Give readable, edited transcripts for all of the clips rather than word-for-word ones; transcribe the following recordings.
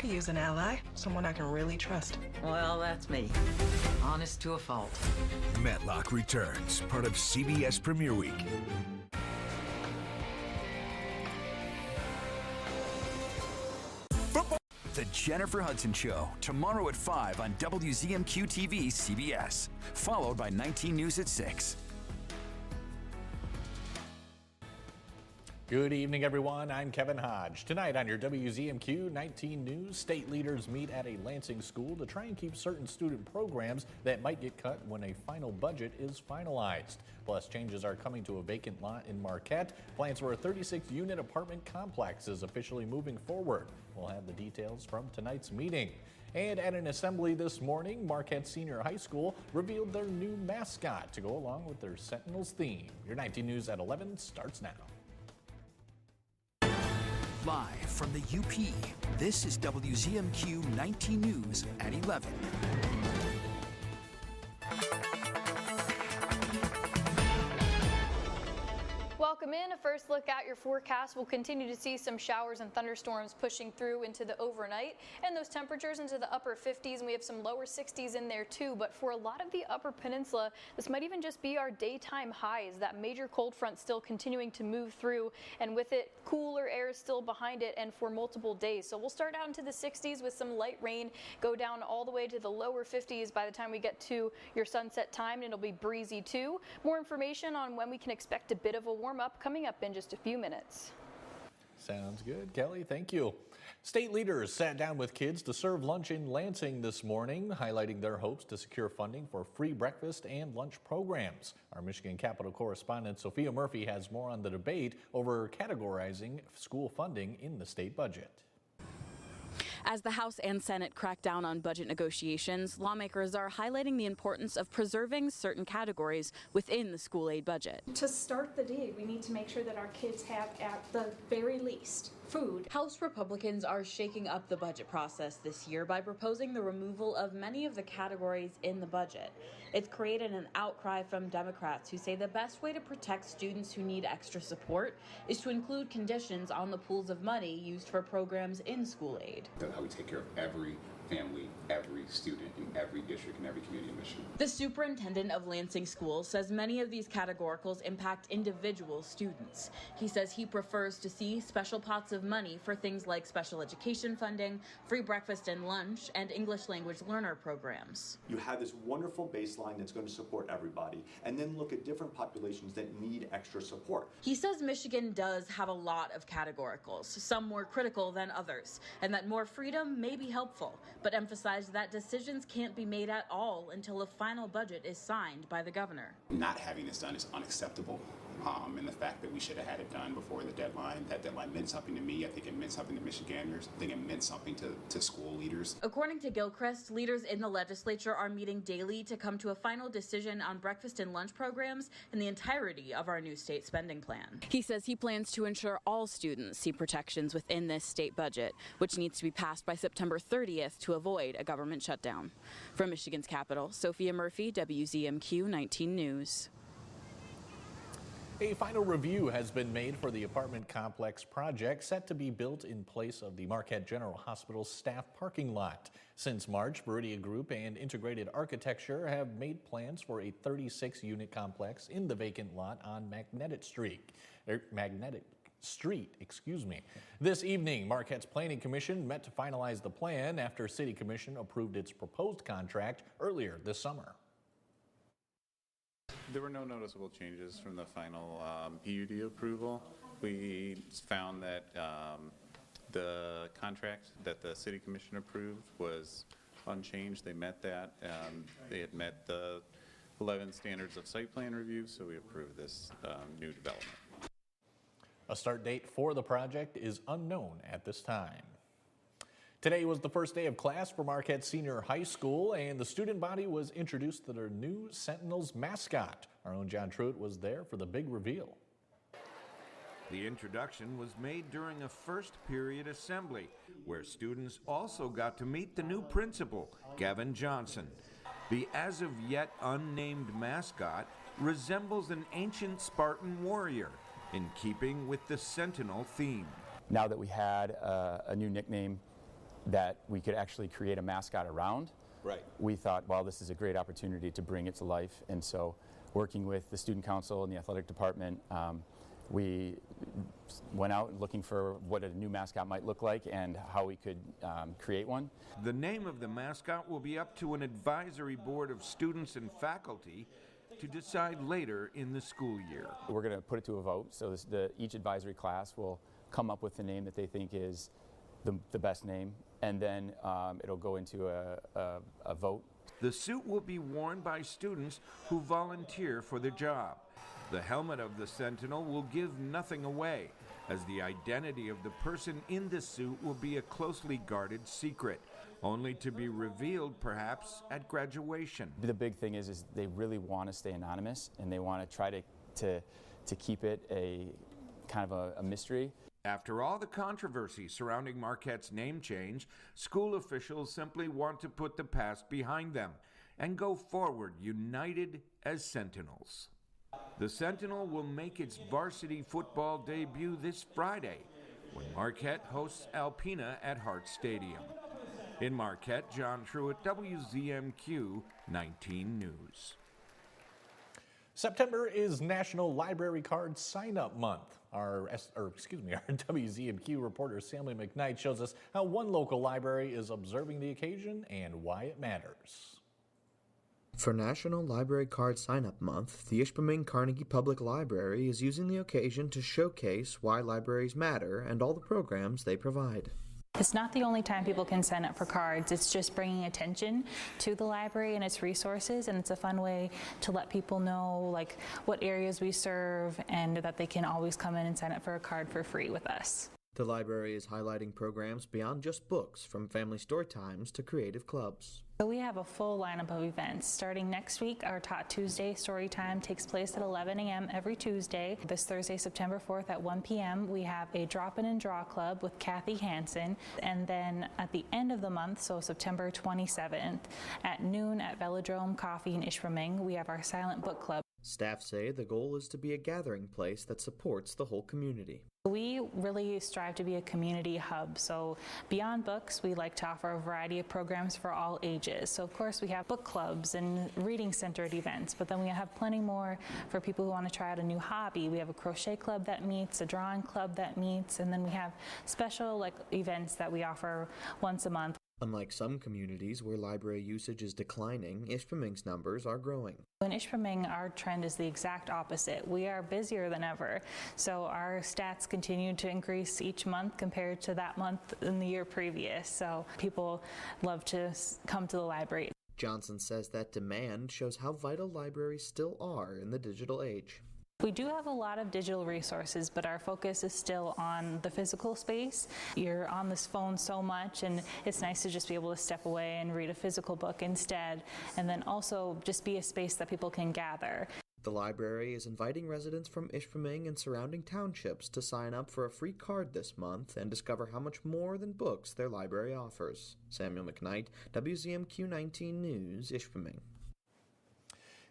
could use an ally, someone I can really trust. Well, that's me. Honest to a fault. Matlock returns, part of CBS Premiere Week. The Jennifer Hudson Show, tomorrow at 5 on WZMQ TV CBS, followed by 19 News at 6. Good evening, everyone. I'm Kevin Hodge. Tonight on your WZMQ 19 News, state leaders meet at a Lansing school to try and keep certain student programs that might get cut when a final budget is finalized. Plus, changes are coming to a vacant lot in Marquette. Plans for a 36-unit apartment complex is officially moving forward. We'll have the details from tonight's meeting. And at an assembly this morning, Marquette Senior High School revealed their new mascot to go along with their Sentinels theme. Your 19 News at 11 starts now. Live from the UP, this is WZMQ 19 News at 11. Welcome in. A first look at your forecast. We'll continue to see some showers and thunderstorms pushing through into the overnight, and those temperatures into the upper 50s, and we have some lower 60s in there too. But for a lot of the Upper Peninsula, this might even just be our daytime highs. That major cold front still continuing to move through, and with it, cooler air is still behind it and for multiple days. So we'll start out into the 60s with some light rain, go down all the way to the lower 50s by the time we get to your sunset time, and it'll be breezy too. More information on when we can expect a bit of a warm up coming up in just a few minutes. Sounds good, Kelly. Thank you. State leaders sat down with kids to serve lunch in Lansing this morning, highlighting their hopes to secure funding for free breakfast and lunch programs. Our Michigan Capitol correspondent Sophia Murphy has more on the debate over categorizing school funding in the state budget. As the House and Senate crack down on budget negotiations, lawmakers are highlighting the importance of preserving certain categories within the school aid budget. To start the day, we need to make sure that our kids have, at the very least, food. House Republicans are shaking up the budget process this year by proposing the removal of many of the categories in the budget. It's created an outcry from Democrats who say the best way to protect students who need extra support is to include conditions on the pools of money used for programs in school aid. That's how we take care of every family, every student in every district and every community in Michigan. The superintendent of Lansing Schools says many of these categoricals impact individual students. He says he prefers to see special pots of money for things like special education funding, free breakfast and lunch, and English language learner programs. You have this wonderful baseline that's going to support everybody, and then look at different populations that need extra support. He says Michigan does have a lot of categoricals, some more critical than others, and that more freedom may be helpful, but emphasized that decisions can't be made at all until a final budget is signed by the governor. Not having this done is unacceptable. And the fact that we should have had it done before the deadline, that deadline meant something to me. I think it meant something to Michiganders. I think it meant something to school leaders. According to Gilchrist, leaders in the legislature are meeting daily to come to a final decision on breakfast and lunch programs and the entirety of our new state spending plan. He says he plans to ensure all students see protections within this state budget, which needs to be passed by September 30th to avoid a government shutdown. From Michigan's capital, Sophia Murphy, WZMQ 19 News. A final review has been made for the apartment complex project set to be built in place of the Marquette General Hospital staff parking lot. Since March, Viridia Group and Integrated Architecture have made plans for a 36-unit complex in the vacant lot on Magnetic Street. This evening, Marquette's Planning Commission met to finalize the plan after City Commission approved its proposed contract earlier this summer. There were no noticeable changes from the final PUD approval. We found that the contract that the City Commission approved was unchanged. They met that. They had met the 11 standards of site plan review, so we approved this new development. A start date for the project is unknown at this time. Today was the first day of class for Marquette Senior High School, and the student body was introduced to their new Sentinels mascot. Our own John Truitt was there for the big reveal. The introduction was made during a first period assembly, where students also got to meet the new principal, Gavin Johnson. The as of yet unnamed mascot resembles an ancient Spartan warrior, in keeping with the Sentinel theme. Now that we had a new nickname that we could actually create a mascot around. Right. We thought, well, this is a great opportunity to bring it to life. And so working with the student council and the athletic department, we went out looking for what a new mascot might look like and how we could create one. The name of the mascot will be up to an advisory board of students and faculty to decide later in the school year. We're going to put it to a vote, so each advisory class will come up with the name that they think is the best name, and then it'll go into a vote. The suit will be worn by students who volunteer for the job. The helmet of the Sentinel will give nothing away, as the identity of the person in the suit will be a closely guarded secret, only to be revealed perhaps at graduation. The big thing is they really want to stay anonymous, and they want to try to keep it a kind of a mystery. After all the controversy surrounding Marquette's name change, school officials simply want to put the past behind them and go forward united as Sentinels. The Sentinel will make its varsity football debut this Friday when Marquette hosts Alpena at Hart Stadium. In Marquette, John Truitt, WZMQ 19 News. September is National Library Card Sign-Up Month. Our WZMQ reporter Sammy McKnight shows us how one local library is observing the occasion and why it matters. For National Library Card Sign-Up Month, the Ishpeming Carnegie Public Library is using the occasion to showcase why libraries matter and all the programs they provide. It's not the only time people can sign up for cards. It's just bringing attention to the library and its resources, and it's a fun way to let people know like what areas we serve and that they can always come in and sign up for a card for free with us. The library is highlighting programs beyond just books, from family story times to creative clubs. So we have a full lineup of events. Starting next week, our Tot Tuesday story time takes place at 11 a.m. every Tuesday. This Thursday, September 4th at 1 p.m., we have a Drop-In and Draw Club with Kathy Hansen. And then at the end of the month, so September 27th, at noon at Velodrome Coffee in Ishpeming, we have our Silent Book Club. Staff say the goal is to be a gathering place that supports the whole community. We really strive to be a community hub, so beyond books, we like to offer a variety of programs for all ages. So of course we have book clubs and reading-centered events, but then we have plenty more for people who want to try out a new hobby. We have a crochet club that meets, a drawing club that meets, and then we have special events that we offer once a month. Unlike some communities where library usage is declining, Ishpeming's numbers are growing. In Ishpeming, our trend is the exact opposite. We are busier than ever, so our stats continue to increase each month compared to that month in the year previous. So people love to come to the library. Johnson says that demand shows how vital libraries still are in the digital age. We do have a lot of digital resources, but our focus is still on the physical space. You're on this phone so much, and it's nice to just be able to step away and read a physical book instead, and then also just be a space that people can gather. The library is inviting residents from Ishpeming and surrounding townships to sign up for a free card this month and discover how much more than books their library offers. Samuel McKnight, WZMQ 19 News, Ishpeming.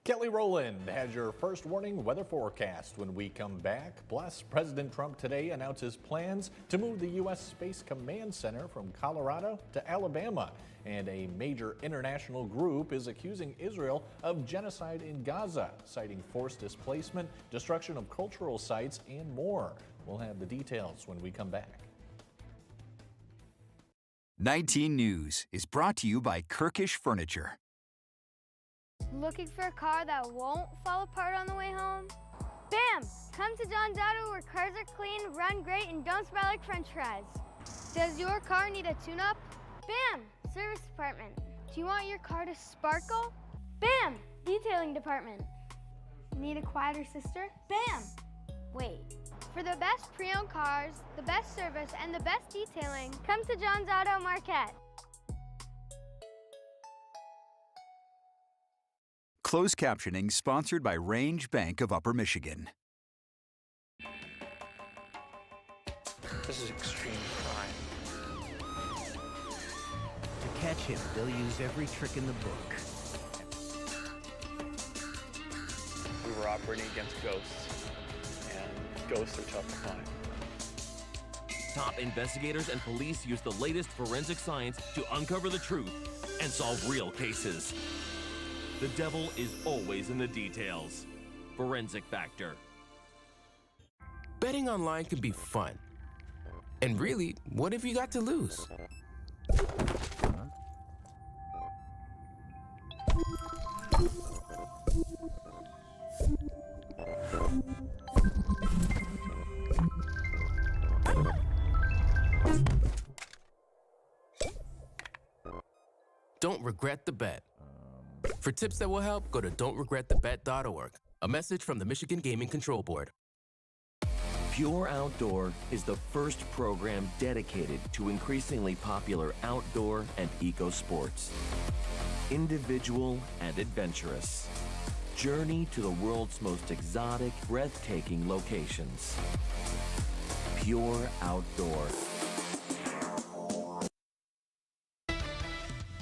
Kelly Rowland has your first warning weather forecast when we come back. Plus, President Trump today announces plans to move the U.S. Space Command Center from Colorado to Alabama. And a major international group is accusing Israel of genocide in Gaza, citing forced displacement, destruction of cultural sites, and more. We'll have the details when we come back. 19 News is brought to you by Kirkish Furniture. Looking for a car that won't fall apart on the way home? Bam! Come to John's Auto where cars are clean, run great, and don't smell like french fries. Does your car need a tune-up? Bam! Service department. Do you want your car to sparkle? Bam! Detailing department. Need a quieter sister? Bam! Wait. For the best pre-owned cars, the best service, and the best detailing, come to John's Auto Marquette. Closed captioning sponsored by Range Bank of Upper Michigan. This is extreme crime. To catch him, they'll use every trick in the book. We were operating against ghosts, and ghosts are tough to find. Top investigators and police use the latest forensic science to uncover the truth and solve real cases. The devil is always in the details. Forensic Factor. Betting online can be fun. And really, what have you got to lose? Don't regret the bet. For tips that will help, go to don'tregretthebet.org. A message from the Michigan Gaming Control Board. Pure Outdoor is the first program dedicated to increasingly popular outdoor and eco sports. Individual and adventurous. Journey to the world's most exotic, breathtaking locations. Pure Outdoor.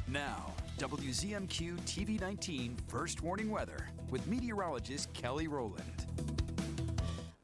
Now, WZMQ TV 19 First Warning Weather with meteorologist Kelly Rowland.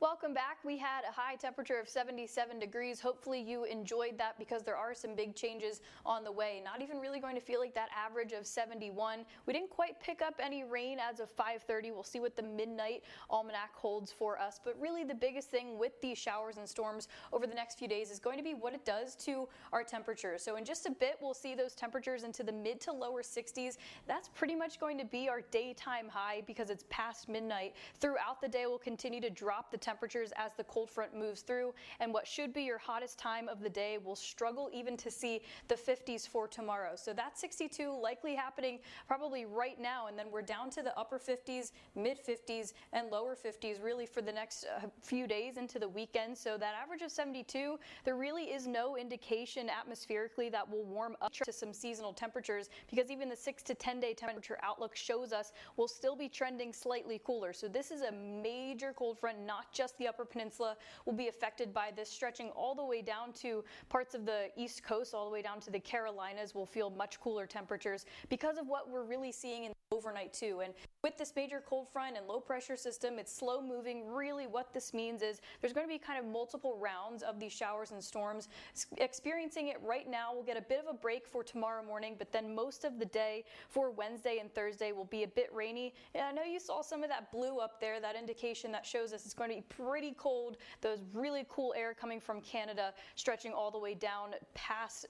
Welcome back. We had a high temperature of 77 degrees. Hopefully you enjoyed that because there are some big changes on the way. Not even really going to feel like that average of 71. We didn't quite pick up any rain as of 5:30. We'll see what the midnight almanac holds for us. But really the biggest thing with these showers and storms over the next few days is going to be what it does to our temperatures. So in just a bit, we'll see those temperatures into the mid to lower 60s. That's pretty much going to be our daytime high because it's past midnight. Throughout the day, we'll continue to drop the temperatures as the cold front moves through, and what should be your hottest time of the day will struggle even to see the 50s for tomorrow. So that 62 likely happening probably right now, and then we're down to the upper 50s, mid 50s, and lower 50s really for the next few days into the weekend. So that average of 72, there really is no indication atmospherically that will warm up to some seasonal temperatures, because even the 6 to 10 day temperature outlook shows us we'll still be trending slightly cooler. So this is a major cold front, not just the Upper Peninsula will be affected by this, stretching all the way down to parts of the East Coast, all the way down to the Carolinas will feel much cooler temperatures because of what we're really seeing in the overnight too. And with this major cold front and low pressure system, it's slow moving. Really what this means is there's going to be kind of multiple rounds of these showers and storms. Experiencing it right now, we'll get a bit of a break for tomorrow morning, but then most of the day for Wednesday and Thursday will be a bit rainy. And I know you saw some of that blue up there, that indication that shows us it's going to be pretty cold. Those really cool air coming from Canada stretching all the way down past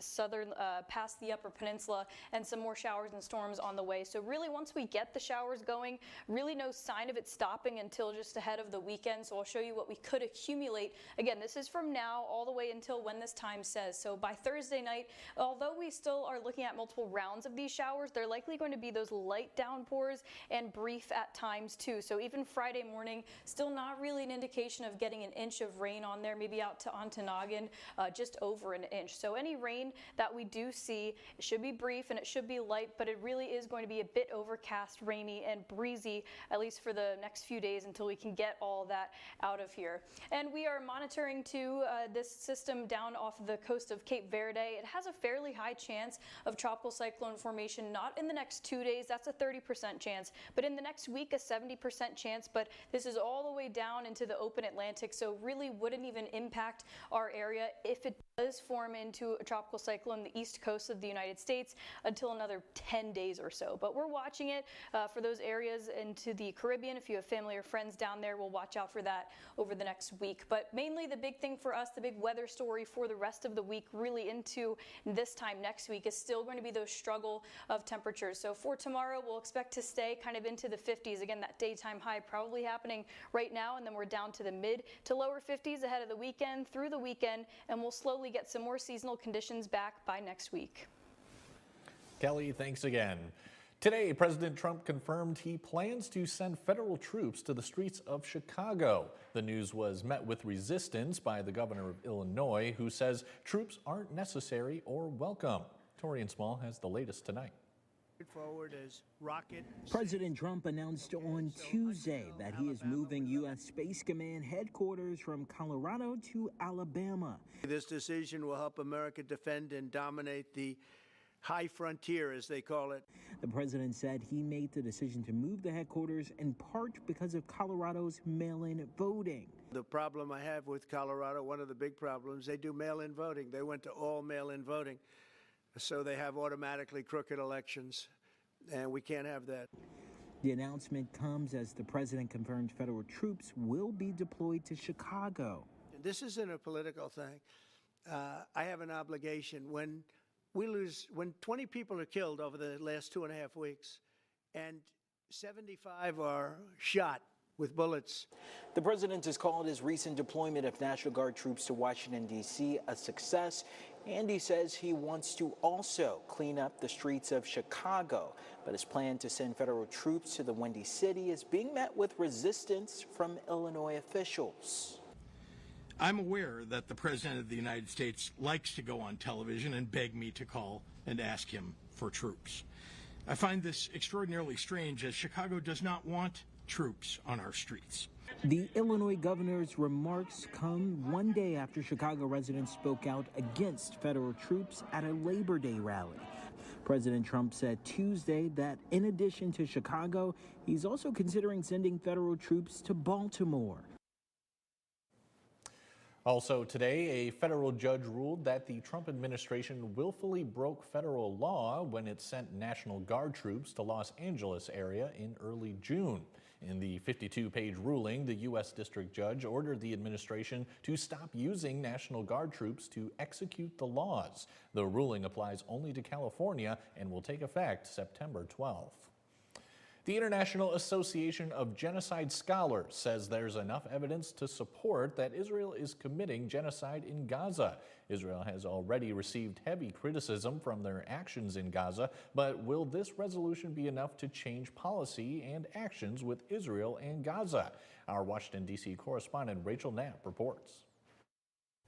past the Upper Peninsula, and some more showers and storms on the way. So really once we get the showers going, really no sign of it stopping until just ahead of the weekend. So I'll show you what we could accumulate. Again, this is from now all the way until when this time says. So by Thursday night, although we still are looking at multiple rounds of these showers, they're likely going to be those light downpours and brief at times too. So even Friday morning, still not really an indication of getting an inch of rain on there, maybe out to Ontonagon, just over an inch. So any rain that we do see, it should be brief and it should be light, but it really is going to be a bit overcast, rainy, and breezy, at least for the next few days until we can get all that out of here. And we are monitoring too this system down off of the coast of Cape Verde. It has a fairly high chance of tropical cyclone formation, not in the next 2 days, that's a 30% chance, but in the next week a 70% chance. But this is all the way down into the open Atlantic, so really wouldn't even impact our area if it does form into a tropical cyclone the east coast of the United States until another 10 days or so. But we're watching it for those areas into the Caribbean. If you have family or friends down there, we'll watch out for that over the next week. But mainly the big thing for us, the big weather story for the rest of the week, really into this time next week, is still going to be those struggle of temperatures. So for tomorrow, we'll expect to stay kind of into the 50s. Again, that daytime high probably happening right now, and then we're down to the mid to lower 50s ahead of the weekend, through the weekend, and we'll slowly get some more seasonal conditions back by next week. Kelly, thanks again. Today, President Trump confirmed he plans to send federal troops to the streets of Chicago. The news was met with resistance by the governor of Illinois, who says troops aren't necessary or welcome. Torian Small has the latest tonight. President Trump announced on Tuesday that he is moving U.S. Space Command headquarters from Colorado to Alabama. This decision will help America defend and dominate the high frontier, as they call it. The president said he made the decision to move the headquarters in part because of Colorado's mail-in voting. The problem I have with Colorado, one of the big problems, they do mail-in voting. They went to all mail-in voting. So they have automatically crooked elections, and we can't have that. The announcement comes as the president confirmed federal troops will be deployed to Chicago. This isn't a political thing. I have an obligation. When 20 people are killed over the last 2.5 weeks, and 75 are shot with bullets. The president has called his recent deployment of National Guard troops to Washington, D.C. a success, and he says he wants to also clean up the streets of Chicago. But his plan to send federal troops to the Windy City is being met with resistance from Illinois officials. I'm aware that the President of the United States likes to go on television and beg me to call and ask him for troops. I find this extraordinarily strange, as Chicago does not want troops on our streets. The Illinois governor's remarks come one day after Chicago residents spoke out against federal troops at a Labor Day rally. President Trump said Tuesday that in addition to Chicago, he's also considering sending federal troops to Baltimore. Also today, a federal judge ruled that the Trump administration willfully broke federal law when it sent National Guard troops to Los Angeles area in early June. In the 52-page ruling, the U.S. District Judge ordered the administration to stop using National Guard troops to execute the laws. The ruling applies only to California and will take effect September 12th. The International Association of Genocide Scholars says there's enough evidence to support that Israel is committing genocide in Gaza. Israel has already received heavy criticism from their actions in Gaza, but will this resolution be enough to change policy and actions with Israel and Gaza? Our Washington, D.C. correspondent Rachel Knapp reports.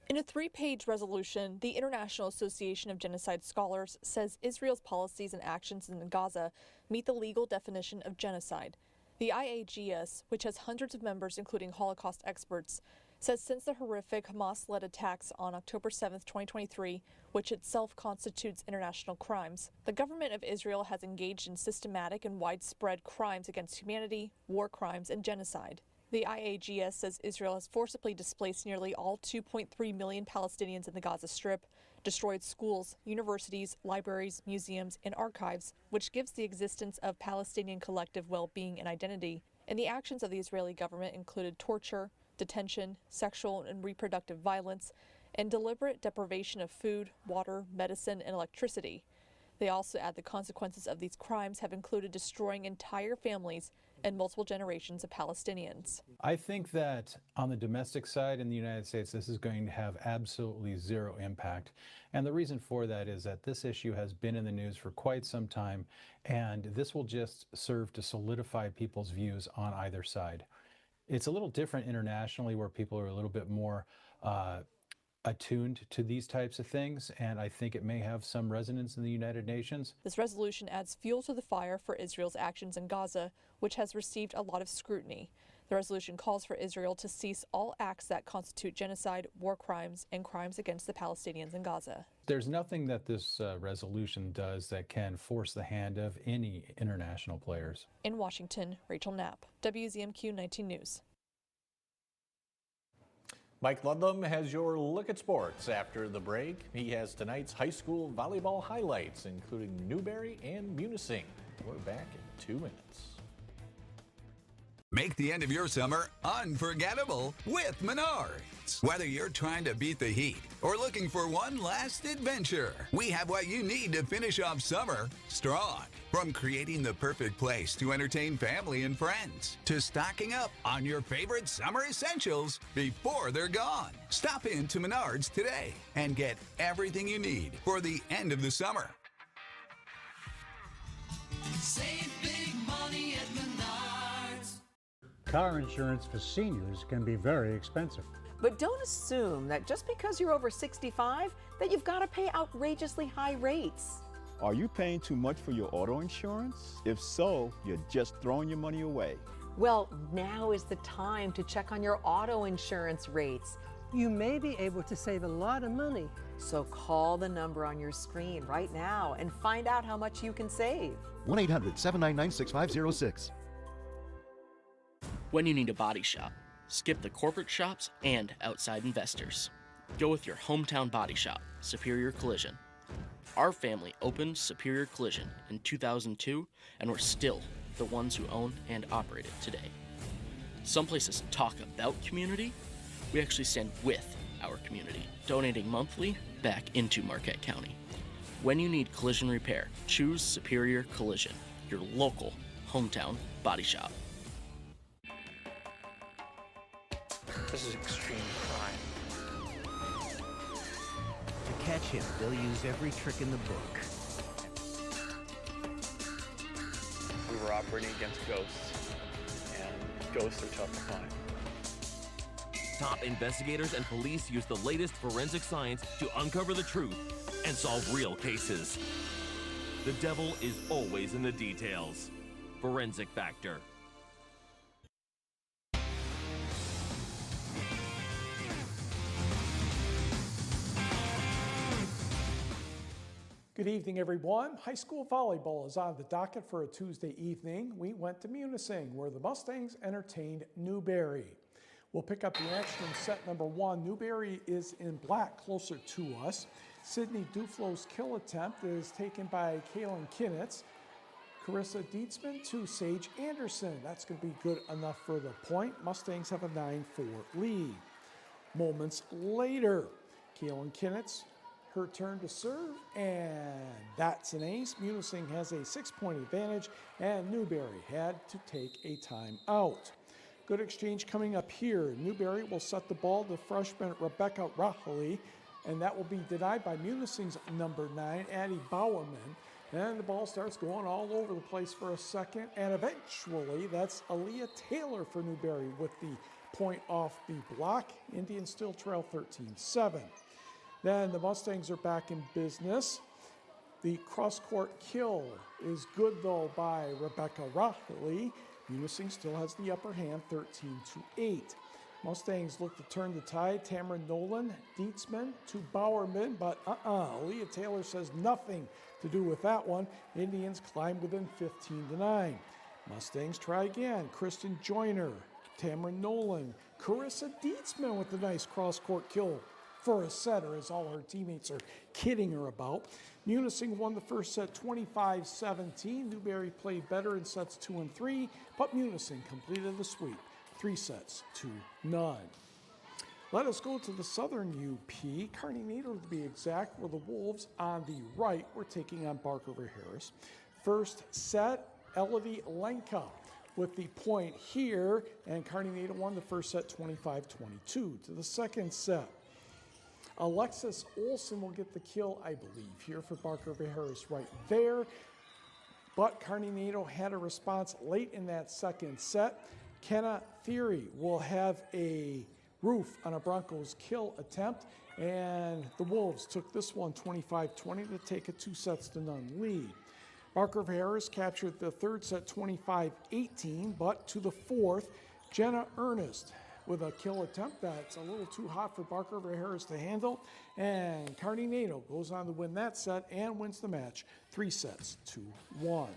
In a 3-page resolution, the International Association of Genocide Scholars says Israel's policies and actions in Gaza meet the legal definition of genocide. The IAGS, which has hundreds of members including Holocaust experts, says since the horrific Hamas-led attacks on October 7, 2023, which itself constitutes international crimes, the government of Israel has engaged in systematic and widespread crimes against humanity, war crimes, and genocide. The IAGS says Israel has forcibly displaced nearly all 2.3 million Palestinians in the Gaza Strip, destroyed schools, universities, libraries, museums, and archives, which gives the existence of Palestinian collective well-being and identity. And the actions of the Israeli government included torture, detention, sexual and reproductive violence, and deliberate deprivation of food, water, medicine, and electricity. They also add the consequences of these crimes have included destroying entire families and multiple generations of Palestinians. I think that on the domestic side in the United States, this is going to have absolutely zero impact. And the reason for that is that this issue has been in the news for quite some time, and this will just serve to solidify people's views on either side. It's a little different internationally, where people are a little bit more attuned to these types of things, and I think it may have some resonance in the United Nations. This resolution adds fuel to the fire for Israel's actions in Gaza, which has received a lot of scrutiny. The resolution calls for Israel to cease all acts that constitute genocide, war crimes, and crimes against the Palestinians in Gaza. There's nothing that this resolution does that can force the hand of any international players. In Washington, Rachel Knapp, WZMQ 19 News. Mike Ludlam has your look at sports after the break. He has tonight's high school volleyball highlights, including Newberry and Munising. We're back in 2 minutes. Make the end of your summer unforgettable with Menards. Whether you're trying to beat the heat or looking for one last adventure, we have what you need to finish off summer strong. From creating the perfect place to entertain family and friends, to stocking up on your favorite summer essentials before they're gone. Stop in to Menards today and get everything you need for the end of the summer. Save big money at Menards. Car insurance for seniors can be very expensive. But don't assume that just because you're over 65 that you've got to pay outrageously high rates. Are you paying too much for your auto insurance? If so, you're just throwing your money away. Well, now is the time to check on your auto insurance rates. You may be able to save a lot of money. So call the number on your screen right now and find out how much you can save. 1-800-799-6506. When you need a body shop, skip the corporate shops and outside investors. Go with your hometown body shop, Superior Collision. Our family opened Superior Collision in 2002, and we're still the ones who own and operate it today. Some places talk about community. We actually stand with our community, donating monthly back into Marquette County. When you need collision repair, choose Superior Collision, your local hometown body shop. This is extreme crime. To catch him, they'll use every trick in the book. We were operating against ghosts, and ghosts are tough to find. Top investigators and police use the latest forensic science to uncover the truth and solve real cases. The devil is always in the details. Forensic Factor. Good evening, everyone. High school volleyball is on the docket for a Tuesday evening. We went to Munising, where the Mustangs entertained Newberry. We'll pick up the action in set number 1. Newberry is in black closer to us. Sydney Duflo's kill attempt is taken by Kaylin Kinnitz. Carissa Dietzman to Sage Anderson. That's going to be good enough for the point. Mustangs have a 9-4 lead. Moments later, Kaylin Kinnitz, her turn to serve, and that's an ace. Munising has a 6-point advantage, and Newberry had to take a timeout. Good exchange coming up here. Newberry will set the ball to freshman Rebecca Rahali, and that will be denied by Munising's number 9, Addie Bowerman. And the ball starts going all over the place for a second, and eventually that's Aaliyah Taylor for Newberry with the point off the block. Indians still trail 13-7. Then the Mustangs are back in business. The cross-court kill is good, though, by Rebecca Rahali. Munising still has the upper hand, 13-8. Mustangs look to turn the tide. Tamara Nolan, Dietzman to Bowerman, but Aaliyah Taylor says nothing to do with that one. Indians climb within 15-9. Mustangs try again. Kristen Joyner, Tamara Nolan, Carissa Dietzman with the nice cross-court kill for a setter, as all her teammates are kidding her about. Munising won the first set 25-17. Newberry played better in sets 2 and 3, but Munising completed the sweep, 3-0. Let us go to the Southern UP. Kearney Needle, to be exact, where the Wolves on the right were taking on Barker Harris. First set, Elodie Lenka with the point here, and Kearney Needle won the first set 25-22. To the second set, Alexis Olson will get the kill, I believe, here for Barker Harris right there. But Kearney Nato had a response late in that second set. Kenna Theory will have a roof on a Broncos kill attempt, and the Wolves took this one 25-20 to take a 2-0 lead. Barker Harris captured the third set 25-18, but to the fourth, Jenna Ernest with a kill attempt that's a little too hot for Barker Harris to handle, and Kearney Nato goes on to win that set and wins the match 3-1.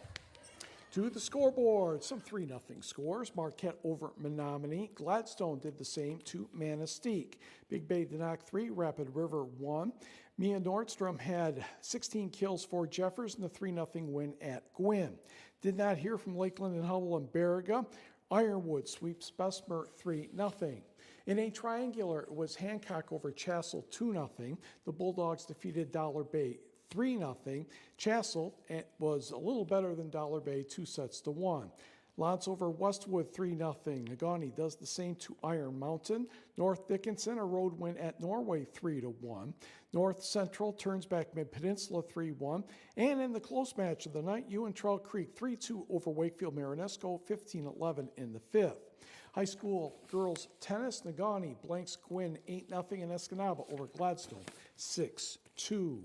To the scoreboard, some 3-0 scores. Marquette over Menominee. Gladstone did the same to Manistee. Big Bay did knock 3, Rapid River 1. Mia Nordstrom had 16 kills for Jeffers in the 3-0 win at Gwynn. Did not hear from Lakeland and Hubble and Baraga. Ironwood sweeps Bessemer 3-0. In a triangular, it was Hancock over Chassell 2-0. The Bulldogs defeated Dollar Bay 3-0. Chassell was a little better than Dollar Bay, 2-1. Lance over Westwood 3-0. Negaunee does the same to Iron Mountain. North Dickinson a road win at Norway 3-1. North Central turns back Mid-Peninsula 3-1. And in the close match of the night, Trail Creek 3-2 over Wakefield Marinesco 15-11 in the fifth. High school girls tennis, Negaunee blanks Gwynn 8-0 and Escanaba over Gladstone 6-2.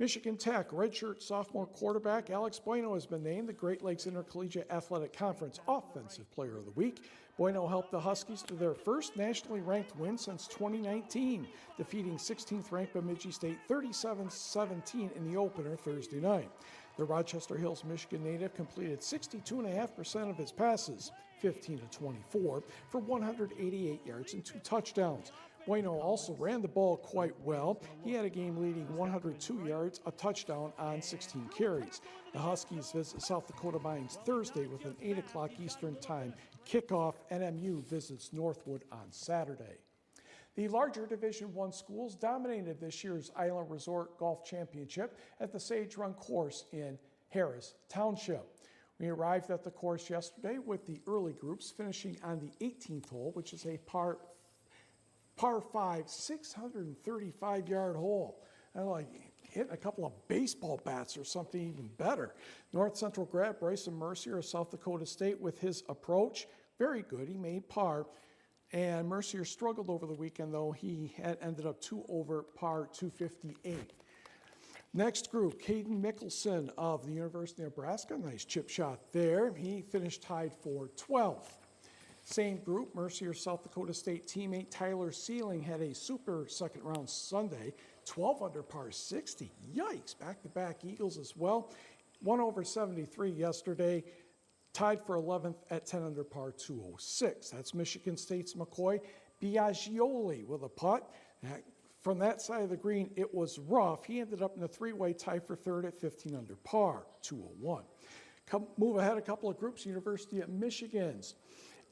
Michigan Tech redshirt sophomore quarterback Alex Bueno has been named the Great Lakes Intercollegiate Athletic Conference Offensive Player of the Week. Bueno helped the Huskies to their first nationally ranked win since 2019, defeating 16th ranked Bemidji State 37-17 in the opener Thursday night. The Rochester Hills, Michigan native completed 62.5% of his passes, 15-24, for 188 yards and 2 touchdowns. Bueno also ran the ball quite well. He had a game-leading 102 yards, a touchdown on 16 carries. The Huskies visit South Dakota Mines Thursday with an 8 o'clock Eastern Time kickoff. NMU visits Northwood on Saturday. The larger Division I schools dominated this year's Island Resort Golf Championship at the Sage Run course in Harris Township. We arrived at the course yesterday with the early groups finishing on the 18th hole, which is a par 5, 635-yard hole. And like hitting a couple of baseball bats or something even better. North Central grad Bryson Mercier of South Dakota State with his approach. Very good. He made par. And Mercier struggled over the weekend, though. He had ended up 2 over par 258. Next group, Caden Mickelson of the University of Nebraska. Nice chip shot there. He finished tied for 12th. Same group, Mercier South Dakota State teammate Tyler Sealing had a super second round Sunday, 12 under par 60. Yikes, back-to-back Eagles as well. 1 over 73 yesterday, tied for 11th at 10 under par 206. That's Michigan State's McCoy Biaggioli with a putt. From that side of the green, it was rough. He ended up in a 3-way tie for third at 15 under par 201. Move ahead a couple of groups, University of Michigan's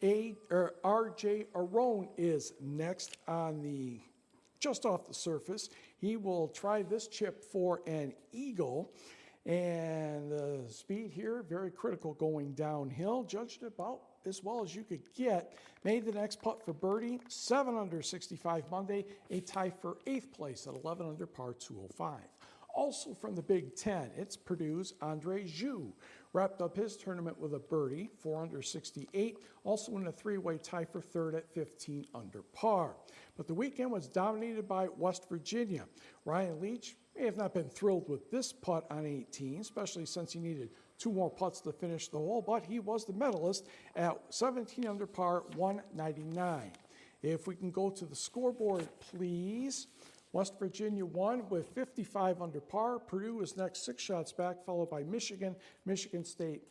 R.J. Arone is next on the, just off the surface. He will try this chip for an eagle. And the speed here, very critical going downhill. Judged about as well as you could get. Made the next putt for birdie, 7 under 65 Monday, a tie for 8th place at 11 under par 205. Also from the Big Ten, it's Purdue's Andre Jus. Wrapped up his tournament with a birdie, 4 under 68, also in a 3-way tie for third at 15 under par. But the weekend was dominated by West Virginia. Ryan Leach may have not been thrilled with this putt on 18, especially since he needed 2 more putts to finish the hole, but he was the medalist at 17 under par, 199. If we can go to the scoreboard, please. West Virginia won with 55 under par. Purdue is next, 6 shots back, followed by Michigan, Michigan State,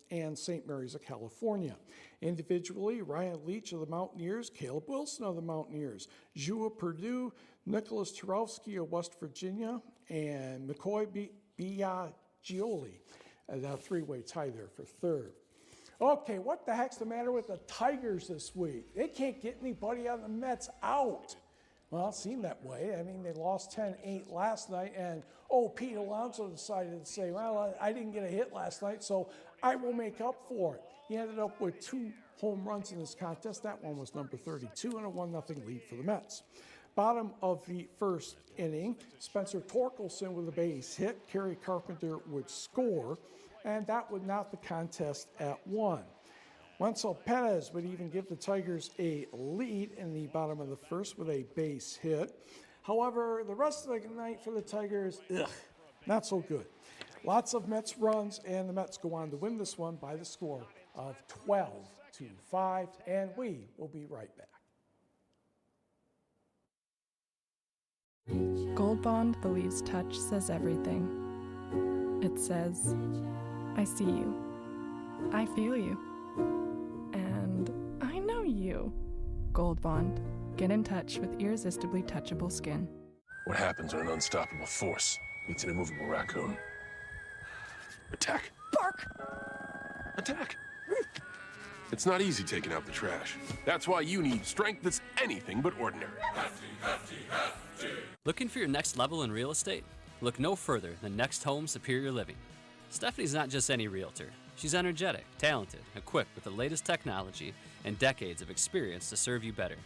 and St. Mary's of California. Individually, Ryan Leach of the Mountaineers, Caleb Wilson of the Mountaineers, Jus of Purdue, Nicholas Turowski of West Virginia, and McCoy Biaggioli. A 3-way tie there for third. Okay, what the heck's the matter with the Tigers this week? They can't get anybody on the Mets out. Well, it seemed that way. I mean, they lost 10-8 last night, and, Pete Alonso decided to say, well, I didn't get a hit last night, so I will make up for it. He ended up with 2 home runs in this contest. That one was number 32, and a 1-0 lead for the Mets. Bottom of the first inning, Spencer Torkelson with a base hit. Kerry Carpenter would score, and that would knot the contest at 1. Wenzel Perez would even give the Tigers a lead in the bottom of the first with a base hit. However, the rest of the night for the Tigers, not so good. Lots of Mets runs, and the Mets go on to win this one by the score of 12-5, and we will be right back. Gold Bond believes touch says everything. It says, I see you. I feel you. And I know you. Gold Bond. Get in touch with irresistibly touchable skin. What happens when an unstoppable force meets an immovable raccoon? Attack. Bark! Attack! It's not easy taking out the trash. That's why you need strength that's anything but ordinary. Looking for your next level in real estate? Look no further than Next Home Superior Living. Stephanie's not just any realtor. She's energetic, talented, equipped with the latest technology, and decades of experience to serve you better.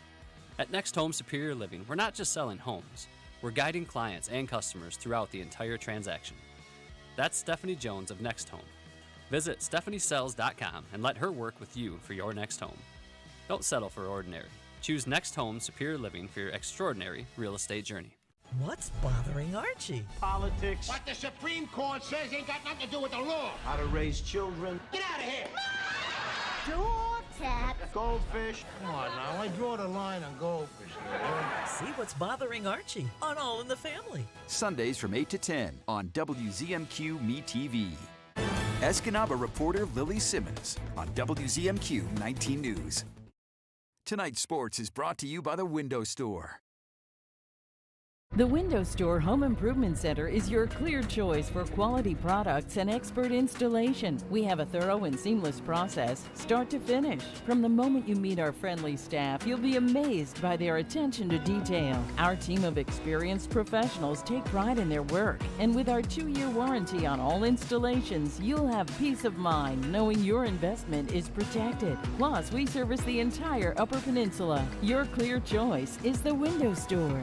At Next Home Superior Living, we're not just selling homes. We're guiding clients and customers throughout the entire transaction. That's Stephanie Jones of Next Home. Visit stephaniesells.com and let her work with you for your next home. Don't settle for ordinary. Choose Next Home Superior Living for your extraordinary real estate journey. What's bothering Archie? Politics. What the Supreme Court says ain't got nothing to do with the law. How to raise children. Get out of here! Door tap. Goldfish. Come on now, I draw the line on goldfish. See what's bothering Archie on All in the Family. Sundays from 8 to 10 on WZMQ MeTV. Escanaba reporter Lily Simmons on WZMQ 19 News. Tonight's sports is brought to you by the Window Store. The Window Store Home Improvement Center is your clear choice for quality products and expert installation. We have a thorough and seamless process, start to finish. From the moment you meet our friendly staff, you'll be amazed by their attention to detail. Our team of experienced professionals take pride in their work, and with our 2-year warranty on all installations, you'll have peace of mind knowing your investment is protected. Plus, we service the entire Upper Peninsula. Your clear choice is the Window Store.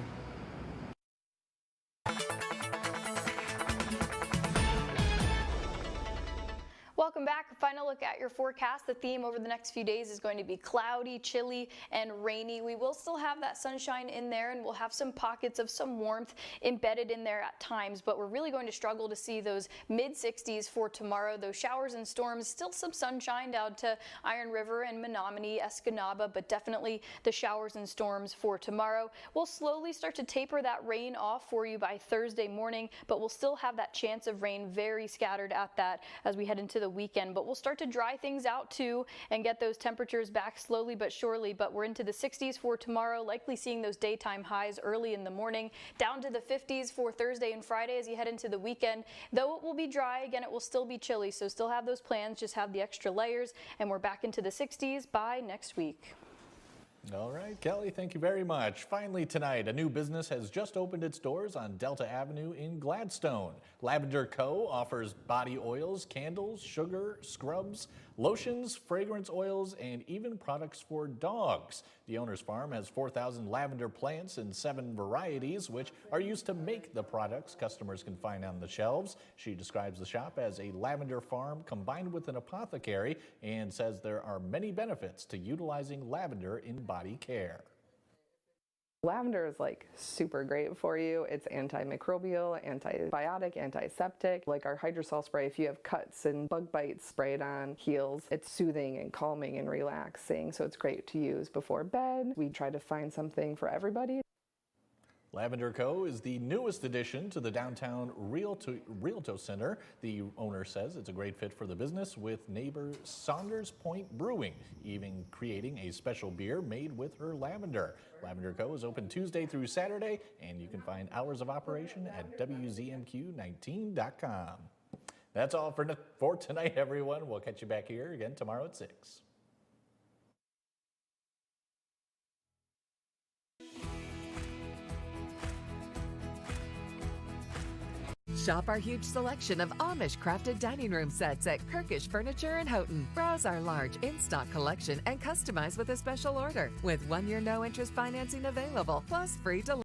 Welcome back. Final look at your forecast. The theme over the next few days is going to be cloudy, chilly, and rainy. We will still have that sunshine in there, and we'll have some pockets of some warmth embedded in there at times, but we're really going to struggle to see those mid-60s for tomorrow. Those showers and storms, still some sunshine down to Iron River and Menominee, Escanaba, but definitely the showers and storms for tomorrow. We'll slowly start to taper that rain off for you by Thursday morning, but we'll still have that chance of rain very scattered at that as we head into the weekend. But we'll start to dry things out too and get those temperatures back slowly but surely. But we're into the 60s for tomorrow, likely seeing those daytime highs early in the morning, down to the 50s for Thursday and Friday as you head into the weekend. Though it will be dry, again, it will still be chilly, so still have those plans, just have the extra layers, and we're back into the 60s by next week. All right, Kelly, thank you very much. Finally tonight, a new business has just opened its doors on Delta Avenue in Gladstone. Lavender Co. offers body oils, candles, sugar, scrubs, lotions, fragrance oils, and even products for dogs. The owner's farm has 4,000 lavender plants in 7 varieties, which are used to make the products customers can find on the shelves. She describes the shop as a lavender farm combined with an apothecary and says there are many benefits to utilizing lavender in body care. Lavender is like super great for you. It's antimicrobial, antibiotic, antiseptic. Like our hydrosol spray, if you have cuts and bug bites, spray it on, heals. It's soothing and calming and relaxing, so it's great to use before bed. We try to find something for everybody. Lavender Co. is the newest addition to the downtown Rialto Center. The owner says it's a great fit for the business, with neighbor Saunders Point Brewing even creating a special beer made with her lavender. Lavender Co. is open Tuesday through Saturday, and you can find hours of operation at WZMQ19.com. That's all for tonight, everyone. We'll catch you back here again tomorrow at 6. Shop our huge selection of Amish crafted dining room sets at Kirkish Furniture in Houghton. Browse our large in-stock collection and customize with a special order with 1-year no-interest financing available, plus free delivery.